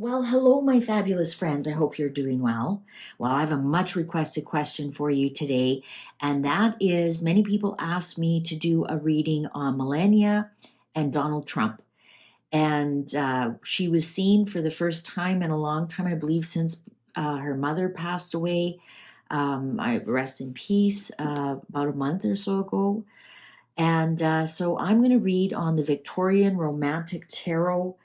Well, hello, my fabulous friends. I hope you're doing well. Well, I have a much requested question for you today, and that is many people asked me to do a reading on Melania and Donald Trump. And she was seen for the first time in a long time, I believe, since her mother passed away. I rest in peace about a month or so ago. And so I'm going to read on the Victorian Romantic Tarot.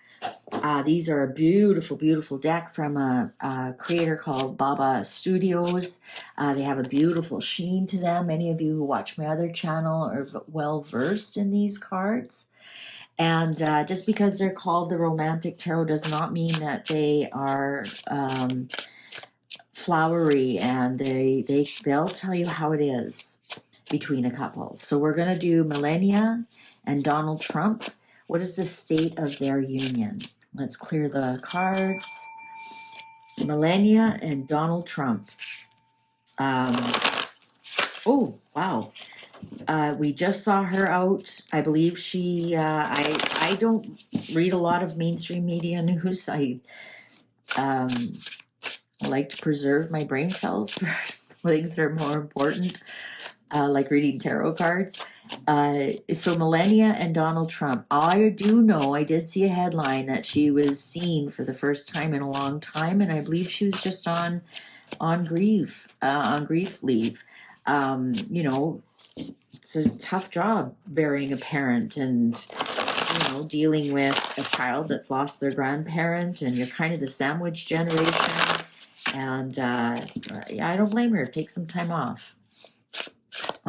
These are a beautiful, beautiful deck from a creator called Baba Studios. They have a beautiful sheen to them. Many of you who watch my other channel are well versed in these cards. And just because they're called the Romantic Tarot does not mean that they are flowery, and they'll tell you how it is between a couple. So we're going to do Melania and Donald Trump. What is the state of their union? Let's clear the cards. Melania and Donald Trump. Oh, wow. We just saw her out. I believe she, I don't read a lot of mainstream media news. I like to preserve my brain cells for things that are more important, like reading tarot cards. So Melania and Donald Trump. I do know, I did see a headline that she was seen for the first time in a long time, and I believe she was just on grief leave. You know, it's a tough job bearing a parent and dealing with a child that's lost their grandparent, and you're kind of the sandwich generation. And I don't blame her. Take some time off.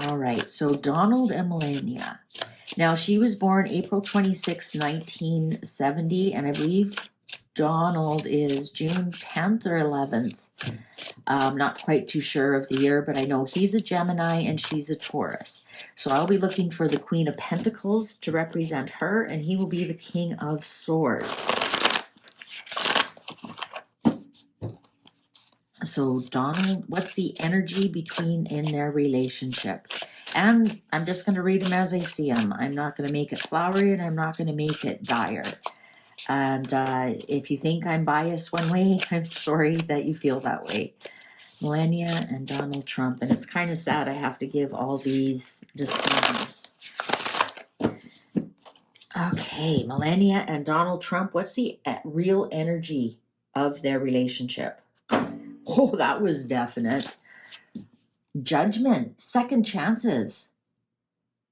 All right, so Donald and Melania. Now, she was born April 26, 1970, and I believe Donald is June 10th or 11th. I'm not quite too sure of the year, but I know he's a Gemini and she's a Taurus. So I'll be looking for the Queen of Pentacles to represent her, and he will be the King of Swords. So Donald, what's the energy in their relationship? And I'm just going to read them as I see them. I'm not going to make it flowery, and I'm not going to make it dire. And if you think I'm biased one way, I'm sorry that you feel that way. Melania and Donald Trump. And it's kind of sad I have to give all these disclaimers. Okay, Melania and Donald Trump. What's the real energy of their relationship? Oh, that was definite. Judgment, second chances.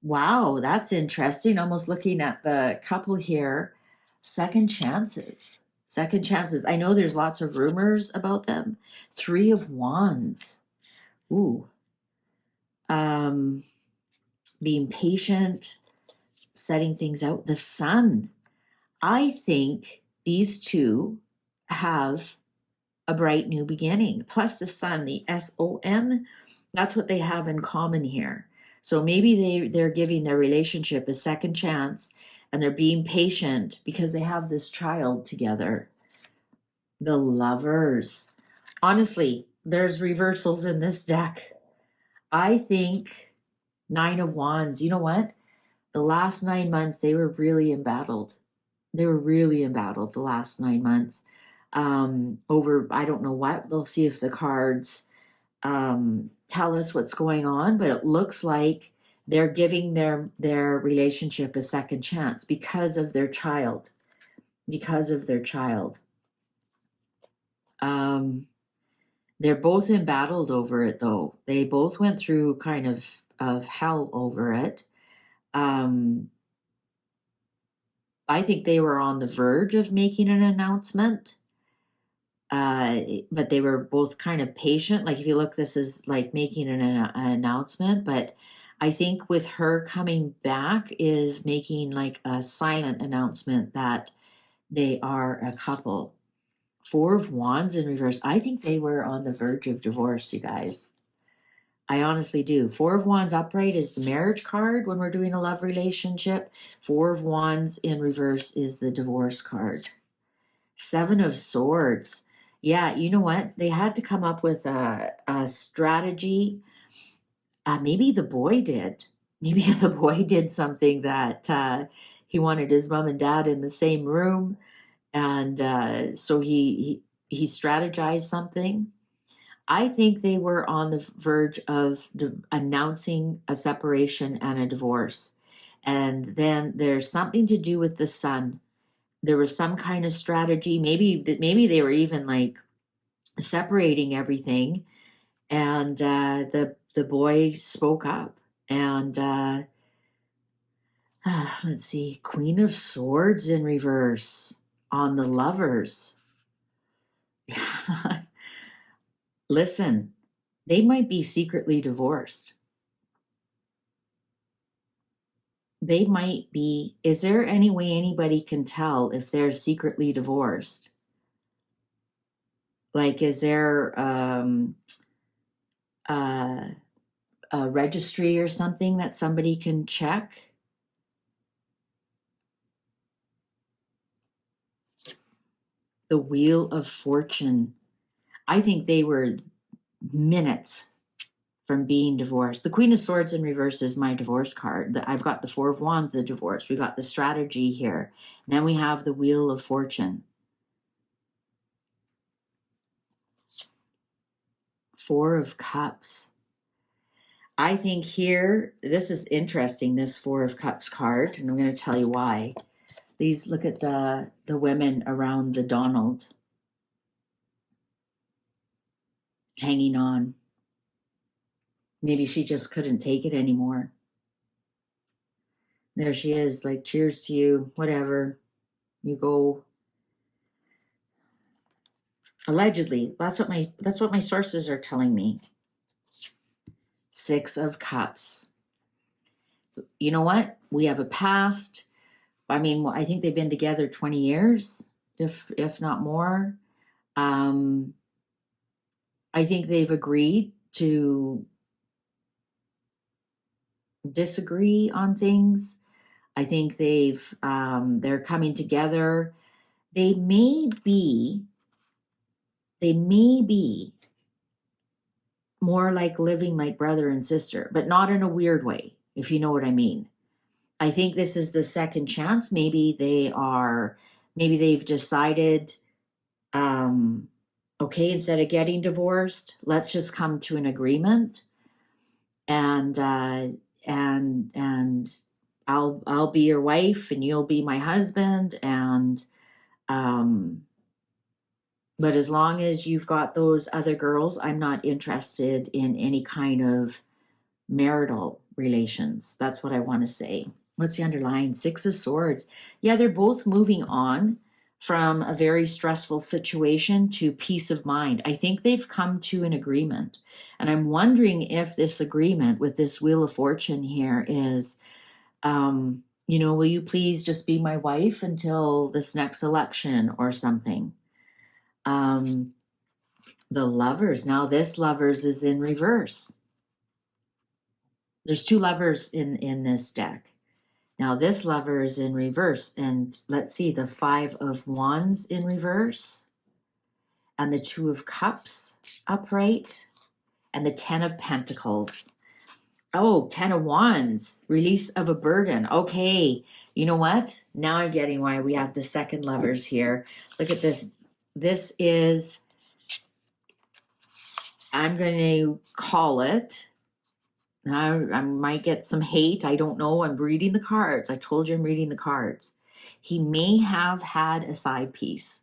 Wow, that's interesting. Almost looking at the couple here. Second chances. Second chances. I know there's lots of rumors about them. Three of Wands. Ooh. Being patient, setting things out. The Sun. I think these two have a bright new beginning. Plus the Sun, the S-O-N, that's what they have in common here. So maybe they're giving their relationship a second chance, and they're being patient because they have this child together. The Lovers. Honestly, there's reversals in this deck. I think Nine of Wands. You know what? The last 9 months, they were really embattled. They were really embattled the last 9 months. Over, I don't know what. We'll see if the cards tell us what's going on, but it looks like they're giving their relationship a second chance because of their child. Because of their child. They're both embattled over it, though. They both went through kind of hell over it. I think they were on the verge of making an announcement. But they were both kind of patient. Like if you look, this is like making an announcement, but I think with her coming back is making like a silent announcement that they are a couple. Four of Wands in reverse. I think they were on the verge of divorce, you guys. I honestly do. Four of Wands upright is the marriage card when we're doing a love relationship. Four of Wands in reverse is the divorce card. Seven of Swords. Yeah, you know what? They had to come up with a strategy. Maybe the boy did. Maybe the boy did something that he wanted his mom and dad in the same room. And so he strategized something. I think they were on the verge of announcing a separation and a divorce. And then there's something to do with the son. There was some kind of strategy. Maybe they were even like separating everything. And the boy spoke up. And let's see, Queen of Swords in reverse on the lovers. Listen, they might be secretly divorced. They might be. Is there any way anybody can tell if they're secretly divorced? Like, is there a registry or something that somebody can check? The Wheel of Fortune. I think they were minutes from being divorced. The Queen of Swords in reverse is my divorce card. I've got the Four of Wands, the divorce. We got the strategy here. And then we have the Wheel of Fortune. Four of Cups. I think here, this is interesting, this Four of Cups card, and I'm going to tell you why. These, look at the women around the Donald. Hanging on. Maybe she just couldn't take it anymore. There she is, like, cheers to you, whatever. You go. Allegedly, that's what my sources are telling me. Six of Cups. So, you know what? We have a past. I mean, I think they've been together 20 years, if not more. I think they've agreed to disagree on things. I think they're coming together. They may be more like living like brother and sister, but not in a weird way, if you know what I mean. I think this is the second chance. Maybe they've decided, okay, instead of getting divorced, let's just come to an agreement. And I'll be your wife and you'll be my husband. And but as long as you've got those other girls, I'm not interested in any kind of marital relations. That's what I want to say. What's the underlying? Six of Swords. Yeah, they're both moving on from a very stressful situation to peace of mind. I think they've come to an agreement. And I'm wondering if this agreement with this Wheel of Fortune here is, will you please just be my wife until this next election or something? The Lovers. Now this Lovers is in reverse. There's two Lovers in this deck. Now this Lover is in reverse, and let's see, the Five of Wands in reverse, and the Two of Cups upright, and the Ten of Pentacles. Oh, Ten of Wands, release of a burden. Okay, you know what? Now I'm getting why we have the second Lovers here. Look at this. This is, I'm going to call it, I might get some hate. I don't know. I'm reading the cards. I told you I'm reading the cards. He may have had a side piece,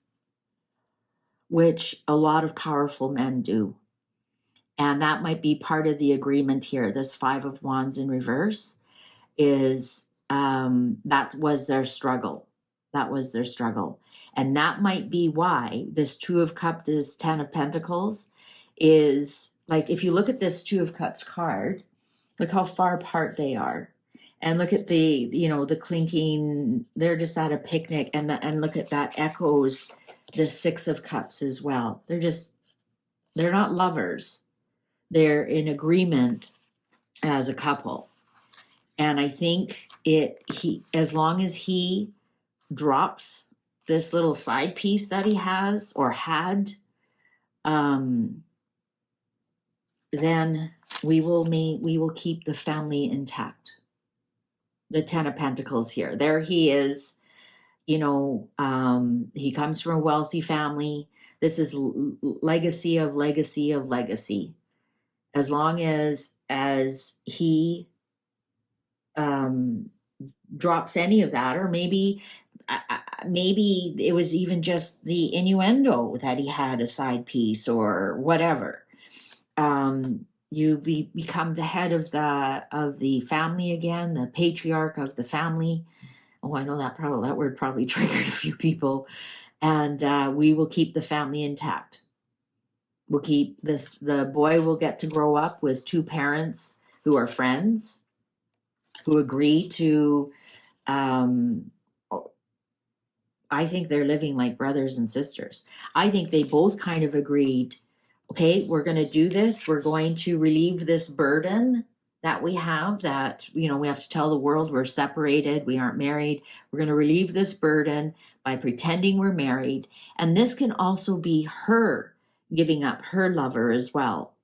which a lot of powerful men do. And that might be part of the agreement here. This Five of Wands in reverse is, that was their struggle. That was their struggle. And that might be why this Two of Cups, this Ten of Pentacles is, like, if you look at this Two of Cups card, look how far apart they are. And look at the clinking, they're just at a picnic, and look at that echoes the Six of Cups as well. They're not lovers. They're in agreement as a couple. And I think as long as he drops this little side piece that he has or had, then we will keep the family intact. The Ten of Pentacles here. There he is, He comes from a wealthy family. This is legacy of legacy of legacy. As long as he um, drops any of that, or maybe it was even just the innuendo that he had a side piece or whatever. You become the head of the family again, the patriarch of the family. Oh, I know that word probably triggered a few people. And we will keep the family intact. We'll keep this. The boy will get to grow up with two parents who are friends, who agree to. I think they're living like brothers and sisters. I think they both kind of agreed, okay, we're going to do this. We're going to relieve this burden that we have, that, we have to tell the world we're separated, we aren't married. We're going to relieve this burden by pretending we're married. And this can also be her giving up her lover as well.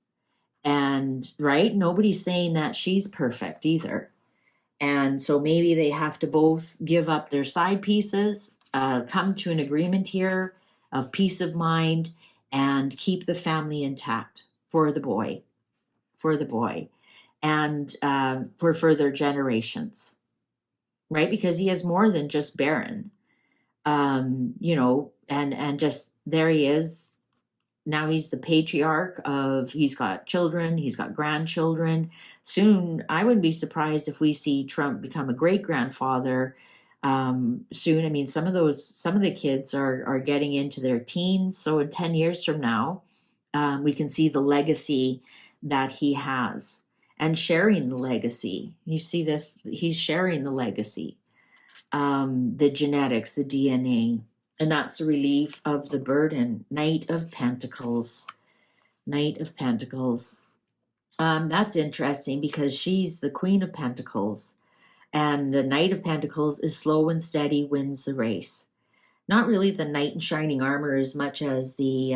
And, right, nobody's saying that she's perfect either. And so maybe they have to both give up their side pieces, come to an agreement here of peace of mind, and keep the family intact for the boy, and for further generations, right? Because he has more than just Baron, and just there he is. Now he's the patriarch he's got children, he's got grandchildren. Soon, I wouldn't be surprised if we see Trump become a great grandfather soon. I mean, some of the kids are getting into their teens. So in 10 years from now, we can see the legacy that he has and sharing the legacy. You see this, he's sharing the legacy, the genetics, the DNA. And that's the relief of the burden. Knight of Pentacles. That's interesting because she's the Queen of Pentacles. And the Knight of Pentacles is slow and steady, wins the race. Not really the knight in shining armor as much as the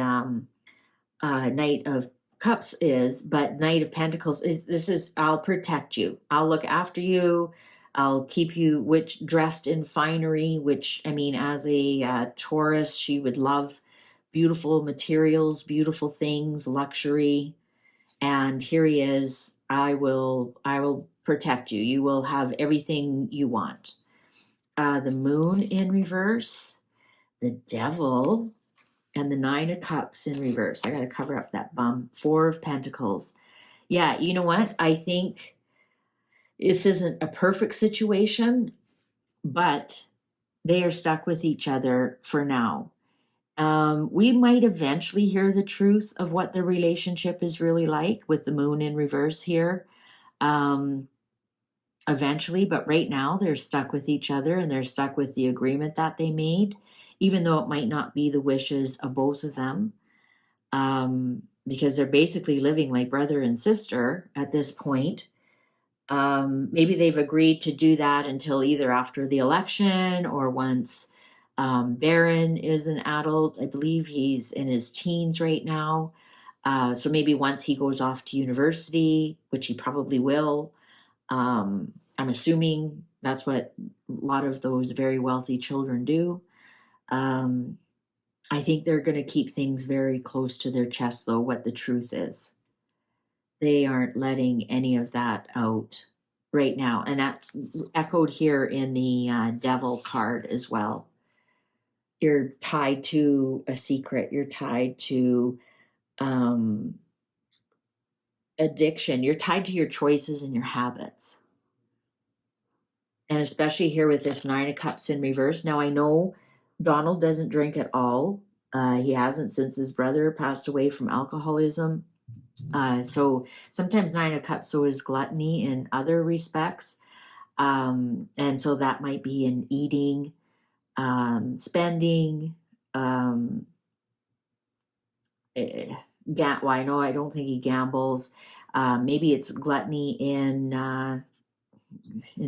Knight of Cups is, but Knight of Pentacles is I'll protect you. I'll look after you. I'll keep you dressed in finery, which, I mean, as a Taurus, she would love beautiful materials, beautiful things, luxury. And here he is. I will protect you. You will have everything you want. The Moon in reverse, the Devil, and the Nine of Cups in reverse. I got to cover up that bum. Four of Pentacles. Yeah, you know what? I think this isn't a perfect situation, but they are stuck with each other for now. We might eventually hear the truth of what their relationship is really like with the Moon in reverse here. Eventually, but right now they're stuck with each other and they're stuck with the agreement that they made, even though it might not be the wishes of both of them. Because they're basically living like brother and sister at this point. Maybe they've agreed to do that until either after the election or once Baron is an adult. I believe he's in his teens right now. So maybe once he goes off to university, which he probably will. I'm assuming that's what a lot of those very wealthy children do. I think they're going to keep things very close to their chest, though, what the truth is. They aren't letting any of that out right now. And that's echoed here in the Devil card as well. You're tied to a secret. You're tied to addiction. You're tied to your choices and your habits. And especially here with this Nine of Cups in reverse. Now, I know Donald doesn't drink at all. He hasn't since his brother passed away from alcoholism. So sometimes Nine of Cups so is gluttony in other respects. And so that might be in eating, spending. Well, I know I don't think he gambles. Maybe it's gluttony in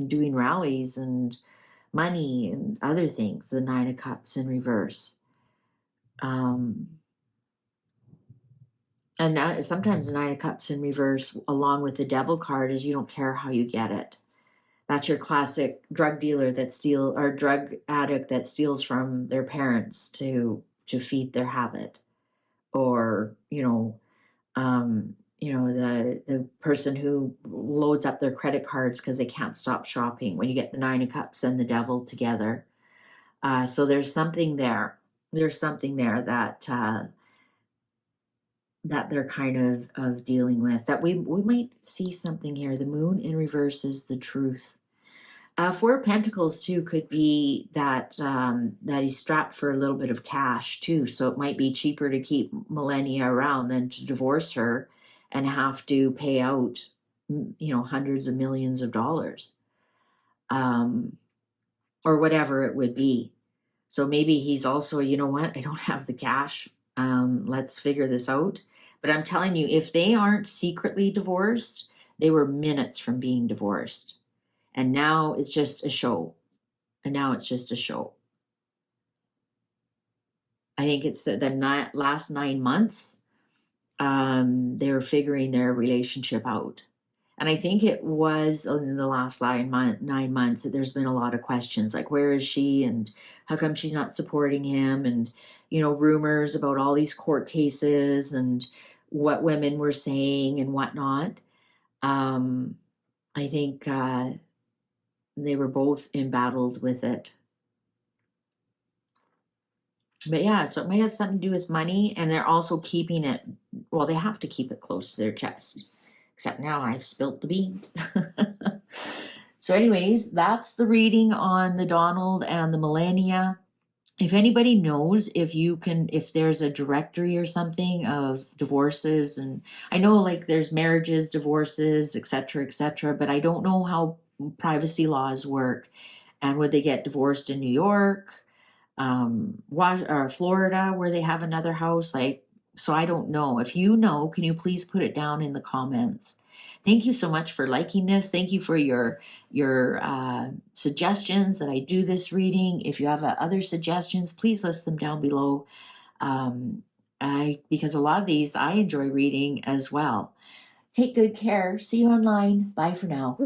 doing rallies and money and other things. The Nine of Cups in reverse. And now, sometimes the Nine of Cups in reverse, along with the Devil card, is you don't care how you get it. That's your classic drug dealer that or drug addict that steals from their parents to feed their habit. Or, the person who loads up their credit cards because they can't stop shopping, when you get the Nine of Cups and the Devil together. So there's something there. There's something there that that they're kind of dealing with. That we might see something here. The Moon in reverse is the Truth. Four of Pentacles too could be that that he's strapped for a little bit of cash too. So it might be cheaper to keep Melania around than to divorce her and have to pay out, hundreds of millions of dollars, or whatever it would be. So maybe he's also, you know what, I don't have the cash. Let's figure this out. But I'm telling you, if they aren't secretly divorced, they were minutes from being divorced. And now it's just a show. I think it's the last 9 months, they're figuring their relationship out. And I think it was in the last 9 months that there's been a lot of questions, like, where is she? And how come she's not supporting him? And, rumors about all these court cases and what women were saying and whatnot. I think they were both embattled with it. But yeah, so it might have something to do with money, and they're also keeping it, well, they have to keep it close to their chest. Except now I've spilt the beans. So anyways, that's the reading on the Donald and the Melania. If anybody knows if there's a directory or something of divorces, and I know like there's marriages, divorces, etc., but I don't know how privacy laws work. And would they get divorced in New York, or Florida, where they have another house? So I don't know. If you know, can you please put it down in the comments? Thank you so much for liking this. Thank you for your suggestions that I do this reading. If you have other suggestions, please list them down below. Because a lot of these I enjoy reading as well. Take good care. See you online. Bye for now.